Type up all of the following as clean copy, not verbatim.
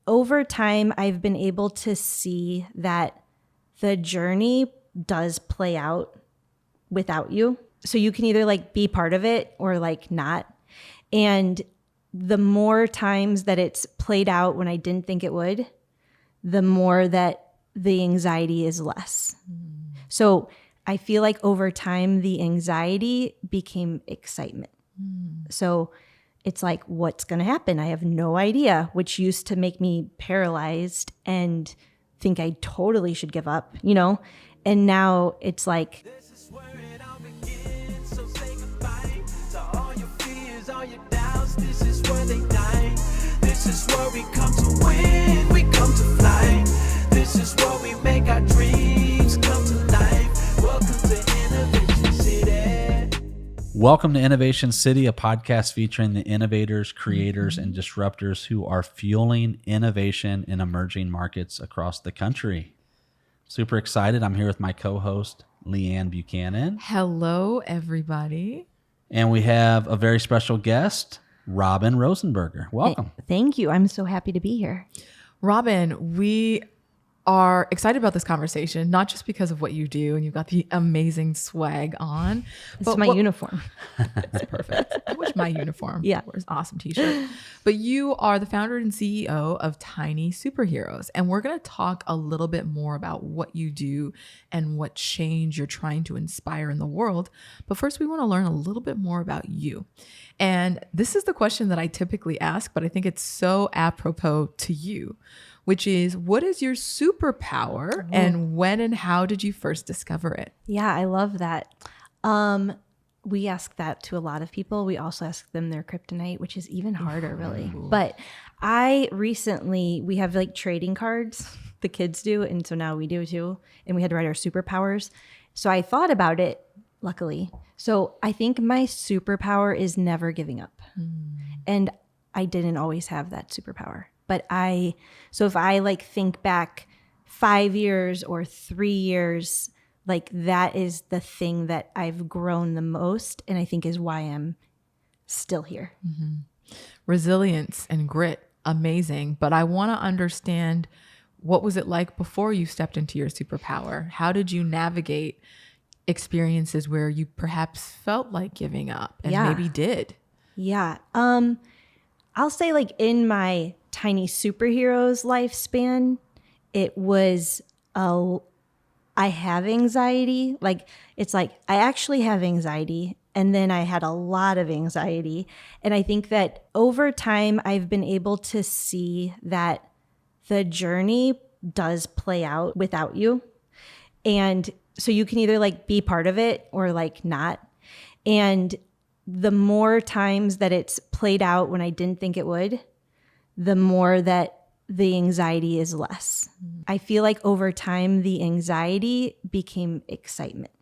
over time, I've been able to see that the journey does play out without you. So you can either like be part of it or like not. And the more times that it's played out when I didn't think it would, the more that the anxiety is less. So I feel like over time, the anxiety became excitement. So it's like, what's going to happen? I have no idea, which used to make me paralyzed and think I totally should give up, you know? And now it's like, This is where it all begins, so say goodbye to all your fears, all your doubts. This is where they die. This is where we come to win, we come to fly. This is where we make our dreams come to life. Welcome to Innovation City. Welcome to Innovation City, a podcast featuring the innovators, creators, and disruptors who are fueling innovation in emerging markets across the country. Super excited. I'm here with my co-host, Leanne Buchanan. Hello, everybody. And we have a very special guest, Robyn Rosenberger. Welcome. thank you. I'm so happy to be here. Robyn, we are excited about this conversation, not just because of what you do, and you've got the amazing swag on. It's my uniform. It's perfect. I wish my uniform Yeah. was an awesome t-shirt. But you are the founder and CEO of TinySuperheroes, and we're going to talk a little bit more about what you do and what change you're trying to inspire in the world. But first, we want to learn a little bit more about you. And this is the question that I typically ask, but I think it's so apropos to you, which is, what is your superpower and when and how did you first discover it? Yeah, I love that. We ask that to a lot of people. We also ask them their kryptonite, which is even harder, really. But we have like trading cards, the kids do, and so now we do too. And we had to write our superpowers. So I thought about it, luckily. So I think my superpower is never giving up. And I didn't always have that superpower. But so if I like think back 5 years or 3 years, like that is the thing that I've grown the most, and I think is why I'm still here. Resilience and grit, amazing. But I want to understand, what was it like before you stepped into your superpower? How did you navigate experiences where you perhaps felt like giving up and maybe did? Yeah. I'll say like in my TinySuperheroes lifespan, it was I have anxiety. Like it's like I actually have anxiety, and then I had a lot of anxiety. And I think that over time I've been able to see that the journey does play out without you. And so you can either like be part of it or like not. And the more times that it's played out when I didn't think it would, the more that the anxiety is less. I feel like over time, the anxiety became excitement.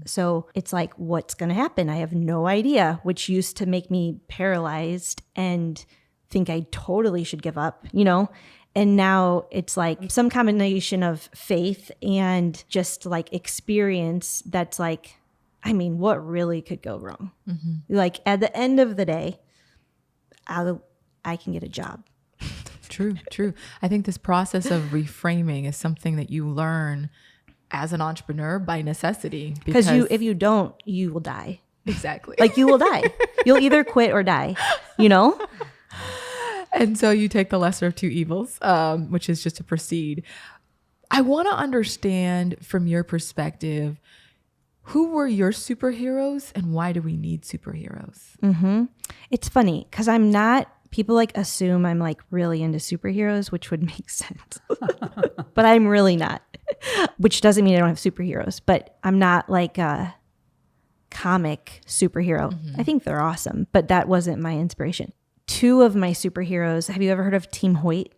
So it's like, what's going to happen? I have no idea, which used to make me paralyzed and think I totally should give up, you know? And now it's like some combination of faith and just like experience that's like, I mean, what really could go wrong? Like at the end of the day, I can get a job. True. I think this process of reframing is something that you learn as an entrepreneur by necessity. Because if you don't, you will die. Exactly. Like you will die. You'll either quit or die, you know? And so you take the lesser of two evils, which is just to proceed. I want to understand from your perspective, who were your superheroes and why do we need superheroes? It's funny because people like assume I'm like really into superheroes, which would make sense. But I'm really not, which doesn't mean I don't have superheroes, but I'm not like a comic superhero. I think they're awesome, but that wasn't my inspiration. Two of my superheroes, have you ever heard of Team Hoyt?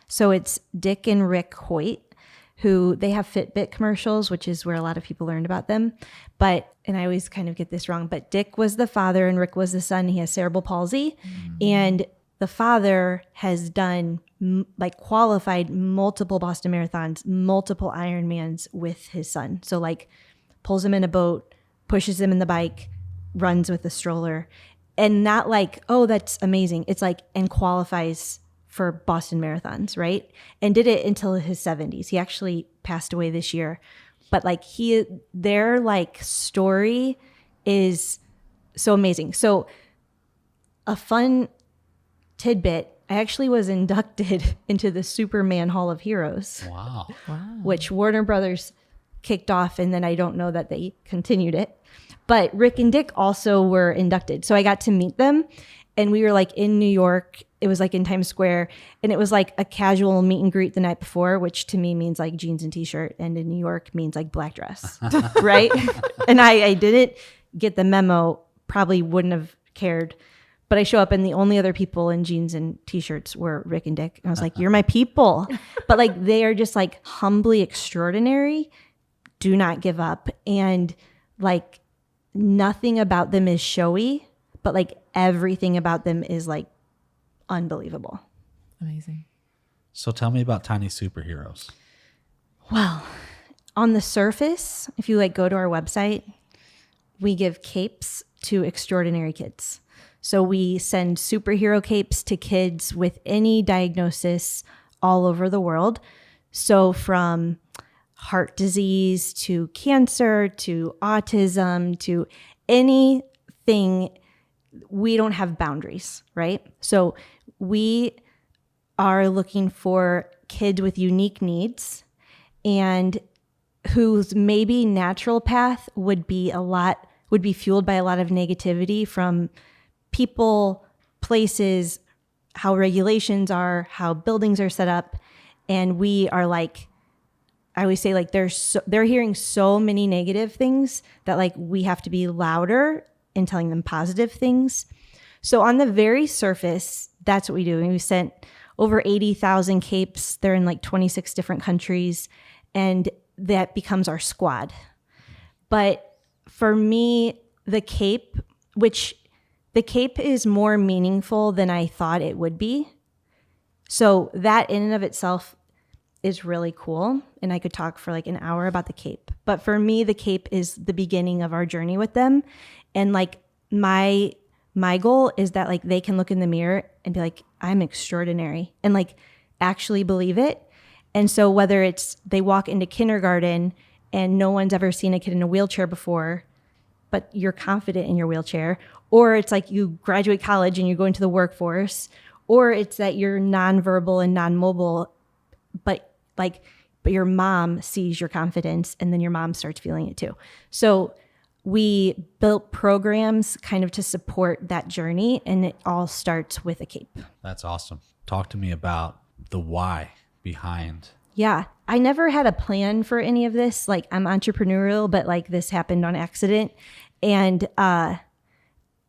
So it's Dick and Rick Hoyt, who they have Fitbit commercials, which is where a lot of people learned about them. And I always kind of get this wrong, but Dick was the father and Rick was the son. He has cerebral palsy. And the father has done like qualified multiple Boston Marathons, multiple Ironmans with his son. So like pulls him in a boat, pushes him in the bike, runs with a stroller. And not like, oh, that's amazing. It's like, and qualifies for Boston marathons, right? And did it until his 70s. He actually passed away this year. But like their like story is so amazing. So a fun tidbit, I actually was inducted into the Superman Hall of Heroes. Wow. Which Warner Brothers kicked off, and then I don't know that they continued it. But Rick and Dick also were inducted. So I got to meet them, and we were like in New York. It was like in Times Square, and it was like a casual meet and greet the night before, which to me means like jeans and t-shirt, and in New York means like black dress, right? And I didn't get the memo, probably wouldn't have cared. But I show up and the only other people in jeans and t-shirts were Rick and Dick. And I was like, you're my people. But like, they are just like humbly extraordinary. Do not give up. And like nothing about them is showy, but like everything about them is like unbelievable. Amazing. So tell me about Tiny Superheroes. Well, on the surface, if you like go to our website, we give capes to extraordinary kids. So we send superhero capes to kids with any diagnosis all over the world. So from heart disease to cancer to autism to anything, we don't have boundaries, right? So we are looking for kids with unique needs and whose maybe natural path would be fueled by a lot of negativity from people, places, how regulations are, how buildings are set up. And we are like, I always say like they're hearing so many negative things that like we have to be louder in telling them positive things. So on the very surface, that's what we do. And we sent over 80,000 capes. They're in like 26 different countries. And that becomes our squad. But for me, the cape is more meaningful than I thought it would be. So that in and of itself is really cool. And I could talk for like an hour about the cape. But for me, the cape is the beginning of our journey with them. And like my goal is that like they can look in the mirror and be like, I'm extraordinary, and like actually believe it. And so whether it's they walk into kindergarten and no one's ever seen a kid in a wheelchair before, but you're confident in your wheelchair, or it's like you graduate college and you go into the workforce, or it's that you're nonverbal and non-mobile, but your mom sees your confidence and then your mom starts feeling it too. So we built programs kind of to support that journey, and it all starts with a cape. That's awesome. Talk to me about the why behind. Yeah. I never had a plan for any of this. Like I'm entrepreneurial, but like this happened on accident. And I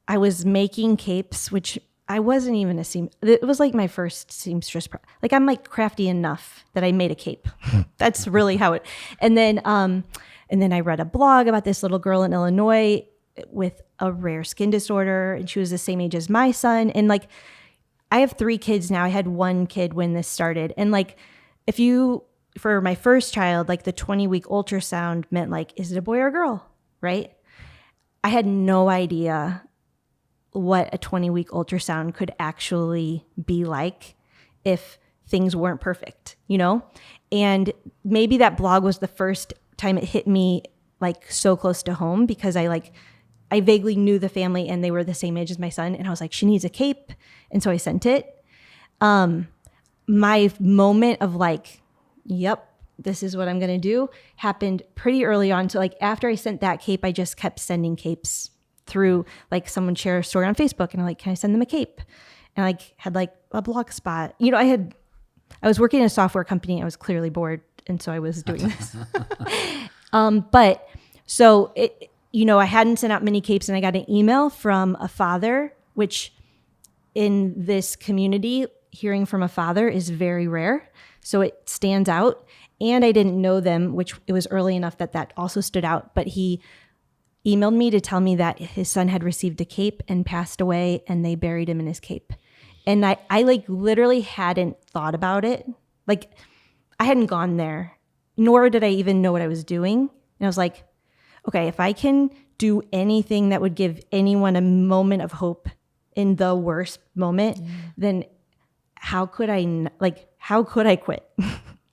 was making capes, which I wasn't even a it was like my first seamstress. Like I'm like crafty enough that I made a cape. That's really how it, and then I read a blog about this little girl in Illinois with a rare skin disorder. And she was the same age as my son. And like, I have 3 kids now. I had 1 kid when this started. And like, for my first child, like the 20-week ultrasound meant like, is it a boy or a girl? Right? I had no idea what a 20-week ultrasound could actually be like if things weren't perfect, you know? And maybe that blog was the first time it hit me like so close to home, because I vaguely knew the family and they were the same age as my son. And I was like, she needs a cape. And so I sent it. My moment of like, yep, this is what I'm going to do happened pretty early on. So like after I sent that cape, I just kept sending capes through, like someone shared a story on Facebook and I'm like, can I send them a cape? And I had like a blog spot. You know, I was working in a software company. I was clearly bored. And so I was doing this. But so it, you know, I hadn't sent out many capes, and I got an email from a father, which in this community, hearing from a father is very rare. So it stands out. And I didn't know them, which it was early enough that also stood out. But he emailed me to tell me that his son had received a cape and passed away, and they buried him in his cape. And I like literally hadn't thought about it. Like I hadn't gone there, nor did I even know what I was doing. And I was like, okay, if I can do anything that would give anyone a moment of hope in the worst moment, then how could I quit?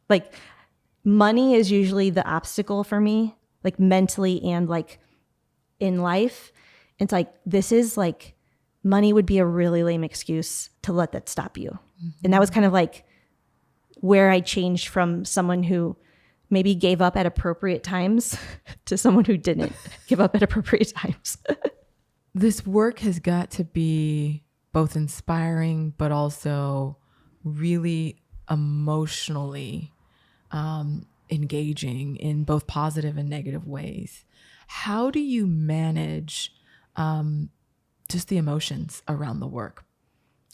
Like money is usually the obstacle for me, like mentally and like in life. It's like, this is like, money would be a really lame excuse to let that stop you. Mm-hmm. And that was kind of like where I changed from someone who maybe gave up at appropriate times to someone who didn't give up at appropriate times. This work has got to be both inspiring, but also really emotionally engaging in both positive and negative ways. How do you manage just the emotions around the work?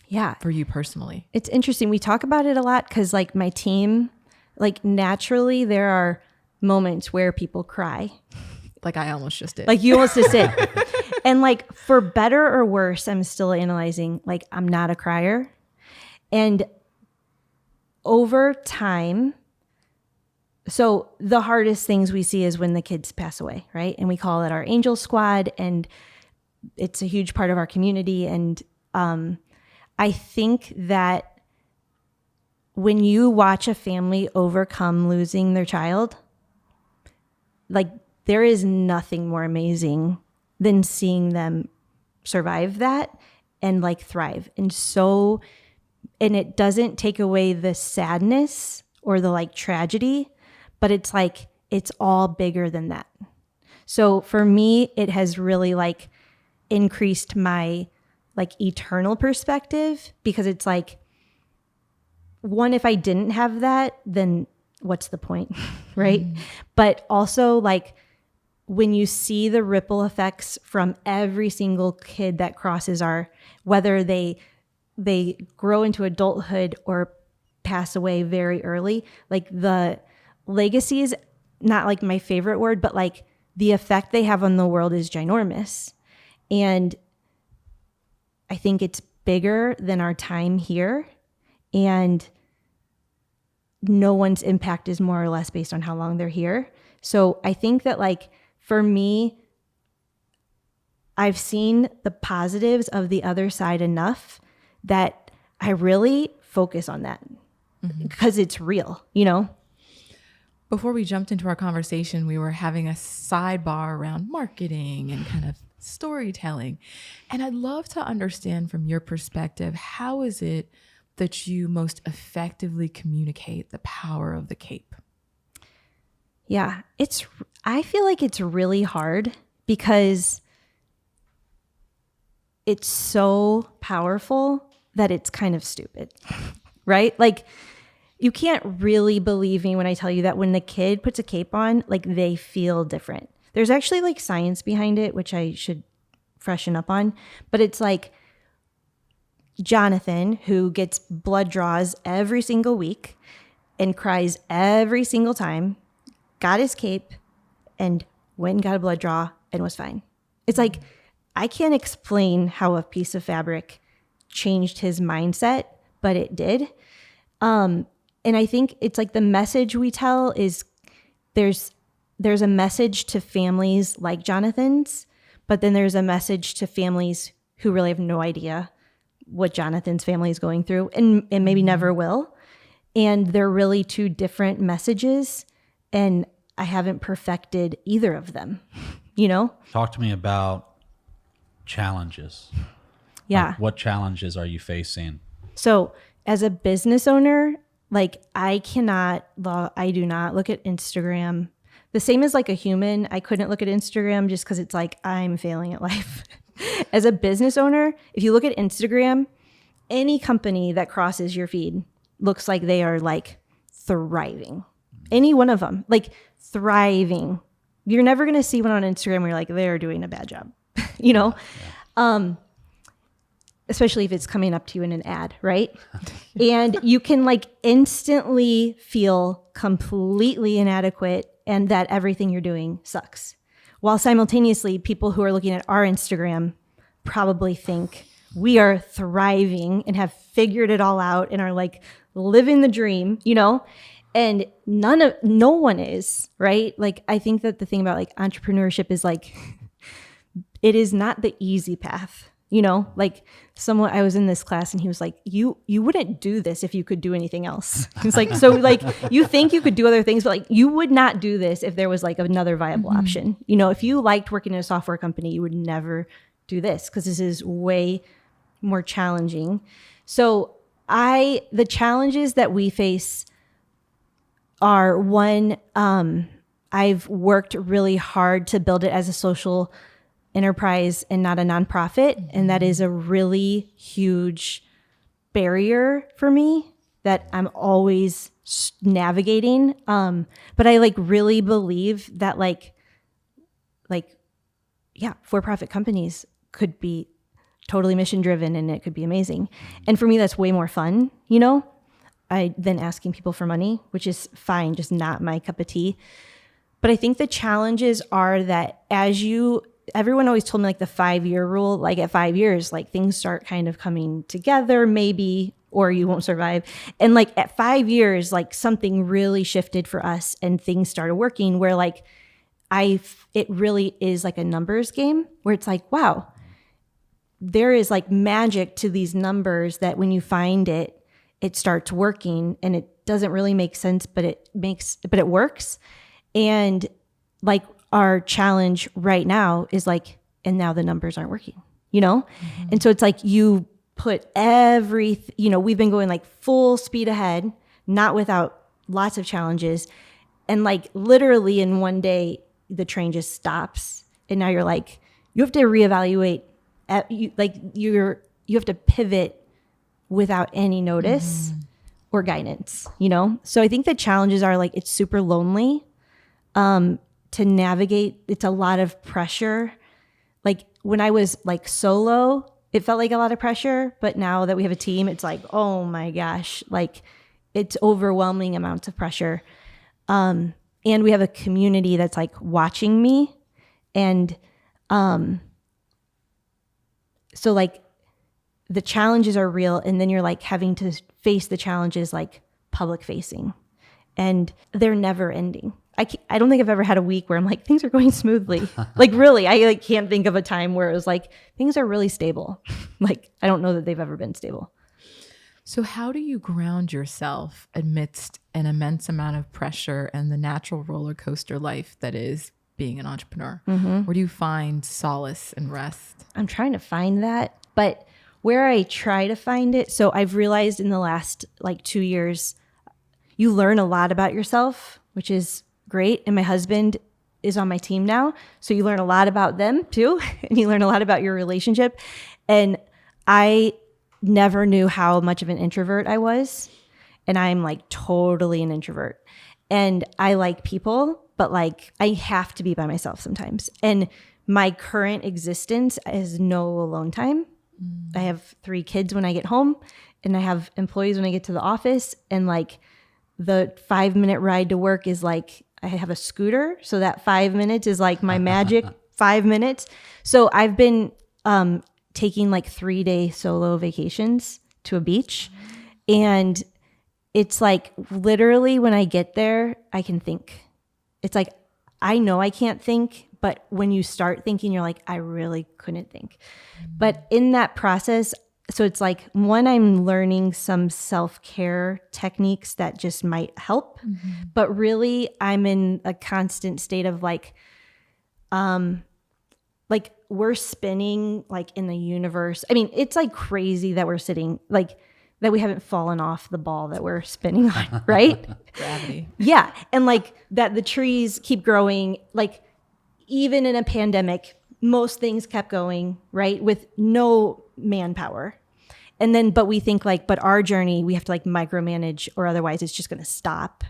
Yeah. For you personally? It's interesting. We talk about it a lot because like my team, like naturally there are moments where people cry. Like I almost just did. Like you almost just did. And like for better or worse, I'm still analyzing, like I'm not a crier. And over time, so the hardest things we see is when the kids pass away, right? And we call it our angel squad, and it's a huge part of our community. And I think that when you watch a family overcome losing their child, like there is nothing more amazing than seeing them survive that and like thrive. And it doesn't take away the sadness or the like tragedy, but it's like, it's all bigger than that. So for me, it has really like increased my like eternal perspective, because it's like, one, if I didn't have that, then what's the point, right? But also like when you see the ripple effects from every single kid that crosses whether they grow into adulthood or pass away very early, like the legacy is not like my favorite word, but like the effect they have on the world is ginormous. And I think it's bigger than our time here. And no one's impact is more or less based on how long they're here. So I think that like, for me, I've seen the positives of the other side enough that I really focus on that because it's real, you know? Before we jumped into our conversation, we were having a sidebar around marketing and kind of storytelling. And I'd love to understand from your perspective, how is it that you most effectively communicate the power of the cape? Yeah, I feel like it's really hard because it's so powerful that it's kind of stupid, right? Like you can't really believe me when I tell you that when the kid puts a cape on, like they feel different. There's actually like science behind it, which I should freshen up on, but it's like Jonathan, who gets blood draws every single week and cries every single time, got his cape and went and got a blood draw and was fine. It's like, I can't explain how a piece of fabric changed his mindset, but it did. And I think it's like the message we tell is there's a message to families like Jonathan's, but then there's a message to families who really have no idea what Jonathan's family is going through and maybe never will. And they're really two different messages. And I haven't perfected either of them, you know? Talk to me about challenges. Yeah. Like, what challenges are you facing? So as a business owner, like I do not look at Instagram. The same as like a human, I couldn't look at Instagram just because it's like, I'm failing at life. As a business owner, if you look at Instagram, any company that crosses your feed looks like they are like thriving. Any one of them, like thriving. You're never going to see one on Instagram where you're like, they're doing a bad job, you know? Yeah. Especially if it's coming up to you in an ad, right? And you can like instantly feel completely inadequate and that everything you're doing sucks. While simultaneously, people who are looking at our Instagram probably think we are thriving and have figured it all out and are like living the dream, you know? And no one is, right? Like, I think that the thing about like entrepreneurship is like, it is not the easy path, You know, like I was in this class and he was like, you wouldn't do this if you could do anything else. He's like, so like you think you could do other things, but like you would not do this if there was like another viable option. You know, if you liked working in a software company, you would never do this because this is way more challenging. So the challenges that we face are one, I've worked really hard to build it as a social enterprise and not a nonprofit. And that is a really huge barrier for me that I'm always navigating. But I like really believe that for-profit companies could be totally mission driven and it could be amazing. And for me, that's way more fun, you know, than asking people for money, which is fine, just not my cup of tea. But I think the challenges are that everyone always told me like the 5-year rule, like at 5 years, like things start kind of coming together maybe, or you won't survive. And like at 5 years, like something really shifted for us and things started working where like it really is like a numbers game where it's like, wow, there is like magic to these numbers that when you find it, it starts working and it doesn't really make sense, but it works. And like our challenge right now is like, and now the numbers aren't working, you know? And so it's like you put we've been going like full speed ahead, not without lots of challenges. And like literally in one day, the train just stops. And now you're like, you have to reevaluate you have to pivot without any notice or guidance, you know? So I think the challenges are like, it's super lonely. To navigate, it's a lot of pressure. Like when I was like solo, it felt like a lot of pressure, but now that we have a team, it's like, oh my gosh, like it's overwhelming amounts of pressure. And we have a community that's like watching me. And so like the challenges are real. And then you're like having to face the challenges like public facing and they're never ending. I don't think I've ever had a week where I'm like, things are going smoothly. Like really, I like can't think of a time where it was like, things are really stable. Like, I don't know that they've ever been stable. So how do you ground yourself amidst an immense amount of pressure and the natural roller coaster life that is being an entrepreneur? Where do you find solace and rest? I'm trying to find that, but where I try to find it, so I've realized in the last like 2 years, you learn a lot about yourself, which is great. And my husband is on my team now. So you learn a lot about them too. And you learn a lot about your relationship. And I never knew how much of an introvert I was. And I'm like totally an introvert. And I like people, but like I have to be by myself sometimes. And my current existence is no alone time. I have 3 kids when I get home and I have employees when I get to the office. And like the 5-minute ride to work is like, I have a scooter. So that 5 minutes is like my magic 5 minutes. So I've been taking like 3-day solo vacations to a beach. And it's like literally when I get there, I can think. It's like, I know I can't think, but when you start thinking, you're like, I really couldn't think. But in that process, so it's like, one, I'm learning some self-care techniques that just might help, but really I'm in a constant state of like we're spinning like in the universe. I mean, it's like crazy that we're sitting like that we haven't fallen off the ball that we're spinning on, right? Gravity. Yeah. And like that the trees keep growing, like even in a pandemic, most things kept going, right? With no manpower. And then, but we think like, but our journey, we have to like micromanage or otherwise it's just going to stop.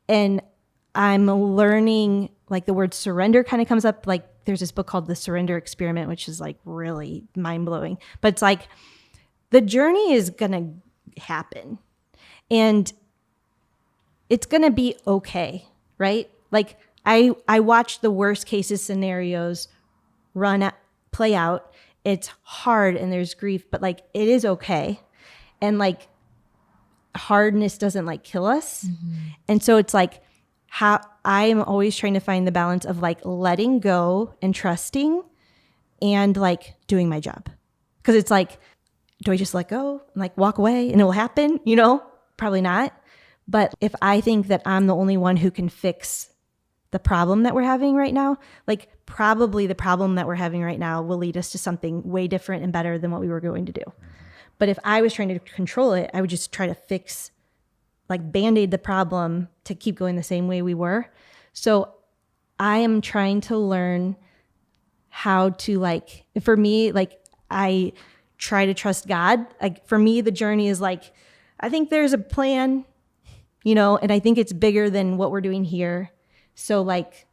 And I'm learning like the word surrender kind of comes up. Like there's this book called The Surrender Experiment, which is like really mind blowing, but it's like the journey is going to happen and it's going to be okay. Right? Like I watched the worst cases scenarios play out. It's hard and there's grief, but like it is okay. And like hardness doesn't like kill us. And so it's like how I'm always trying to find the balance of like letting go and trusting and like doing my job. Because it's like, do I just let go and like walk away and it will happen? You know, probably not. But if I think that I'm the only one who can fix the problem that we're having right now, like probably the problem that we're having right now will lead us to something way different and better than what we were going to do. But if I was trying to control it, I would just try to fix, like Band-Aid the problem to keep going the same way we were. So I am trying to learn how to, like, for me, like I try to trust God. Like for me, the journey is like, I think there's a plan, you know, and I think it's bigger than what we're doing here. So like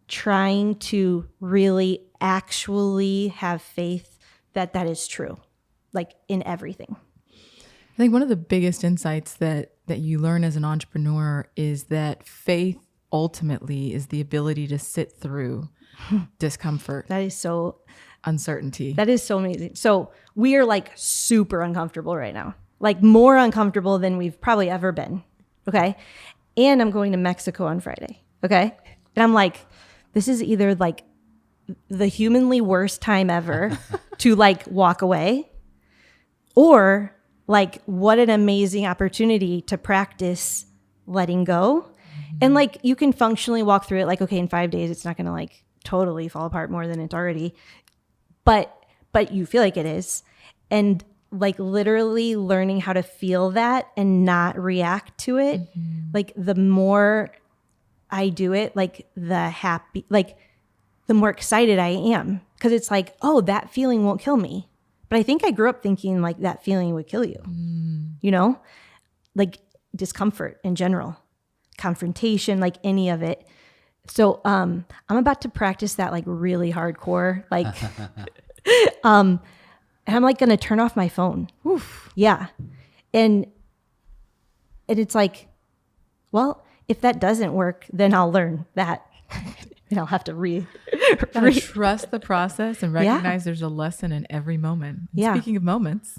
trying to really actually have faith that that is true, like in everything. I think one of the biggest insights that you learn as an entrepreneur is that faith ultimately is the ability to sit through discomfort, That is so uncertainty. That is so amazing. So we are like super uncomfortable right now, like more uncomfortable than we've probably ever been. Okay. And I'm going to Mexico on Friday. Okay. And I'm like, this is either like the humanly worst time ever to like walk away, or like what an amazing opportunity to practice letting go. And like you can functionally walk through it like, okay, in 5 days, it's not going to like totally fall apart more than it's already. But you feel like it is. And like literally learning how to feel that and not react to it. Like the more I do it, like the more excited I am. Cause it's like, oh, that feeling won't kill me. But I think I grew up thinking like that feeling would kill you, you know, like discomfort in general, confrontation, like any of it. So I'm about to practice that like really hardcore, like, and I'm like going to turn off my phone. Oof. Yeah. And it's like, well, if that doesn't work, then I'll learn that. And I'll have to trust the process and recognize there's a lesson in every moment. And Yeah. Speaking of moments.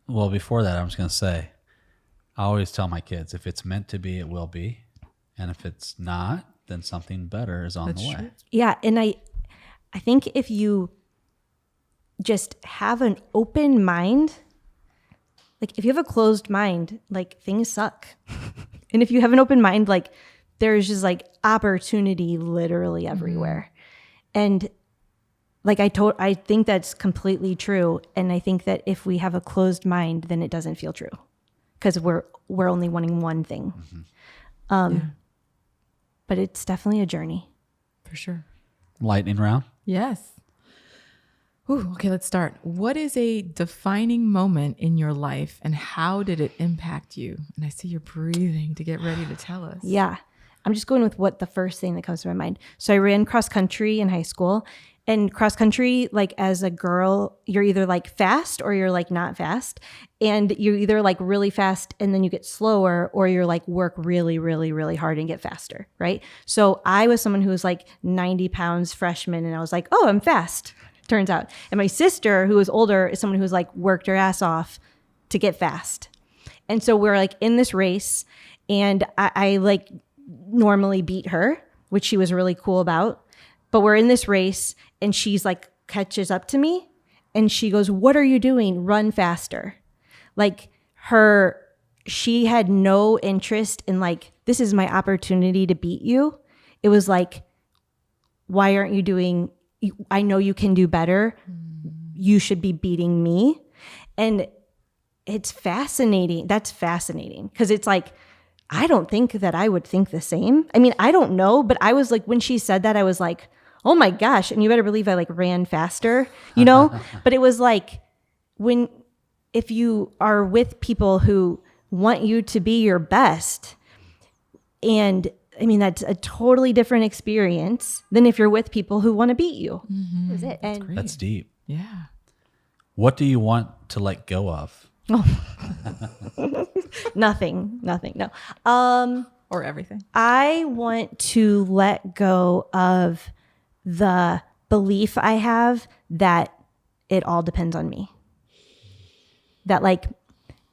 Well, before that, I was going to say, I always tell my kids, if it's meant to be, it will be. And if it's not, then something better is on the way. True. Yeah. And I think if you just have an open mind, like if you have a closed mind, like things suck. And if you have an open mind, like there's just like opportunity literally everywhere. And like I think that's completely true. And I think that if we have a closed mind, then it doesn't feel true because we're only wanting one thing. But it's definitely a journey. For sure. Lightning round. Yes. Ooh, okay, let's start. What is a defining moment in your life and how did it impact you? And I see you're breathing to get ready to tell us. Yeah. I'm just going with what the first thing that comes to my mind. So I ran cross country in high school, and cross country, like as a girl, you're either like fast or you're like not fast. And you're either like really fast and then you get slower, or you're like work really, really, really hard and get faster. Right. So I was someone who was like 90 pounds freshman, and I was like, oh, I'm fast, turns out. And my sister, who was older, is someone who's like worked her ass off to get fast. And so we're like in this race, and I like normally beat her, which she was really cool about. But we're in this race, and she's like catches up to me, and she goes, "What are you doing? Run faster." Like she had no interest in like, this is my opportunity to beat you. It was like, why aren't you doing, I know you can do better. You should be beating me. And it's fascinating. That's fascinating. Because it's like, I don't think that I would think the same. I mean, I don't know, but I was like, when she said that, I was like, oh my gosh. And you better believe I like ran faster, you know? But it was like, if you are with people who want you to be your best, and I mean, that's a totally different experience than if you're with people who want to beat you. That was it. And great. That's deep. Yeah. What do you want to let go of? nothing, no. Or everything. I want to let go of the belief I have that it all depends on me. That like,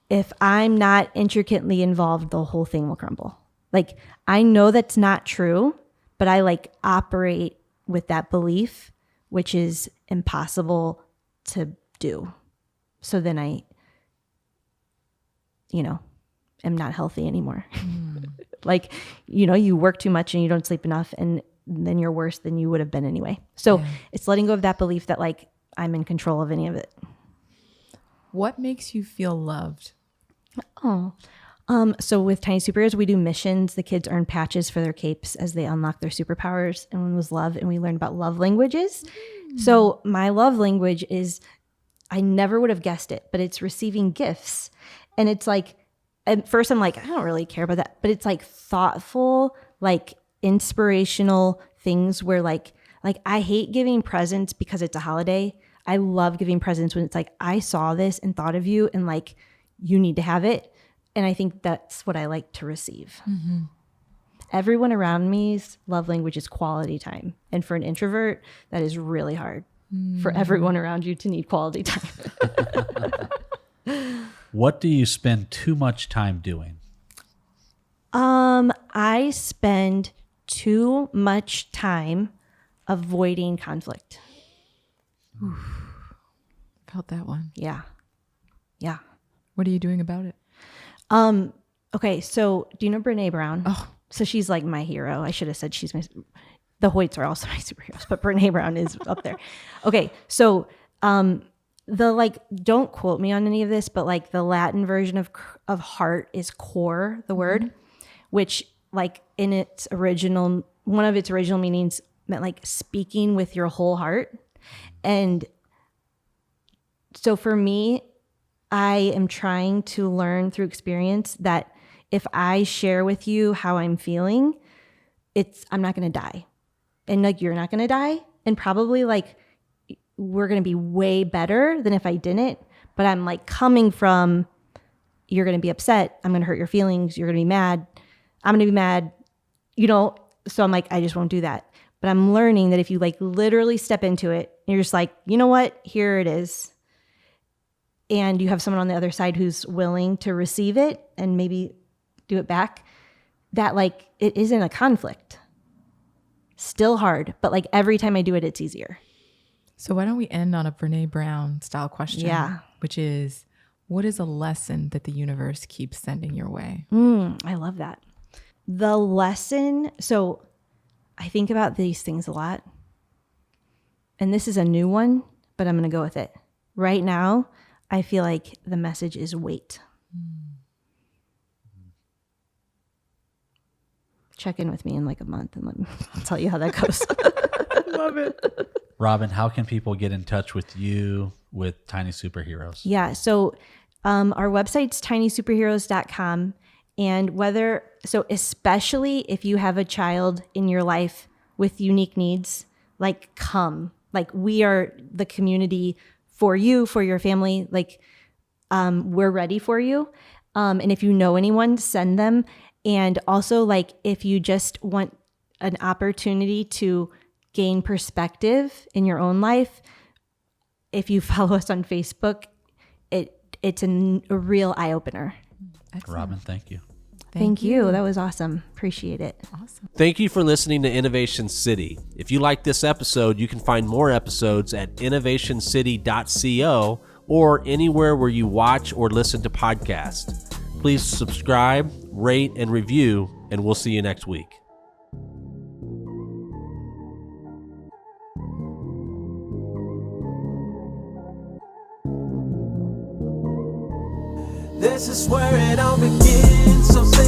if I'm not intricately involved, the whole thing will crumble. Like, I know that's not true, but I like operate with that belief, which is impossible to do. So then I, am not healthy anymore. Like, you work too much and you don't sleep enough, and then you're worse than you would have been anyway. So it's letting go of that belief that like I'm in control of any of it. What makes you feel loved? So with Tiny Superheroes, we do missions. The kids earn patches for their capes as they unlock their superpowers. And one was love, and we learned about love languages. So my love language is, I never would have guessed it, but it's receiving gifts. And it's like, at first I'm like, I don't really care about that. But it's like thoughtful, like inspirational things where like I hate giving presents because it's a holiday. I love giving presents when it's like, I saw this and thought of you, and like, you need to have it. And I think that's what I like to receive. Mm-hmm. Everyone around me's love language is quality time. And for an introvert, that is really hard for everyone around you to need quality time. What do you spend too much time doing? I spend too much time avoiding conflict. Felt that one. Yeah. What are you doing about it? Okay, so do you know Brene Brown? Oh. So she's like my hero. I should have said the Hoyts are also my superheroes, but Brene Brown is up there. Okay, so the like, don't quote me on any of this, but like the Latin version of heart is core, the word, which like in its original, one of its original meanings meant like speaking with your whole heart. And so for me, I am trying to learn through experience that if I share with you how I'm feeling, I'm not going to die. And like, you're not going to die. And probably like, we're going to be way better than if I didn't. But I'm like coming from, you're going to be upset. I'm going to hurt your feelings. You're going to be mad. I'm going to be mad, So I'm like, I just won't do that. But I'm learning that if you like literally step into it, and you're just like, you know what, here it is. And you have someone on the other side who's willing to receive it and maybe do it back, that like, it isn't a conflict. Still hard, but like every time I do it, it's easier. So why don't we end on a Brene Brown style question? Yeah. Which is, what is a lesson that the universe keeps sending your way? I love that. The lesson, so I think about these things a lot. And this is a new one, but I'm going to go with it. Right now, I feel like the message is wait. Check in with me in like a month and I'll tell you how that goes. Love it. Robyn, how can people get in touch with you with Tiny Superheroes? Yeah, so our website's tinysuperheroes.com. And especially if you have a child in your life with unique needs, like come. Like we are the community for you, for your family. Like we're ready for you. And if you know anyone, send them. And also like if you just want an opportunity to gain perspective in your own life, if you follow us on Facebook, it's a real eye-opener. Excellent. Robyn, thank you. Thank you. That was awesome. Appreciate it. Awesome. Thank you for listening to Innovation City. If you like this episode, you can find more episodes at innovationcity.co or anywhere where you watch or listen to podcasts. Please subscribe, rate, and review, and we'll see you next week. This is where it all begins, so say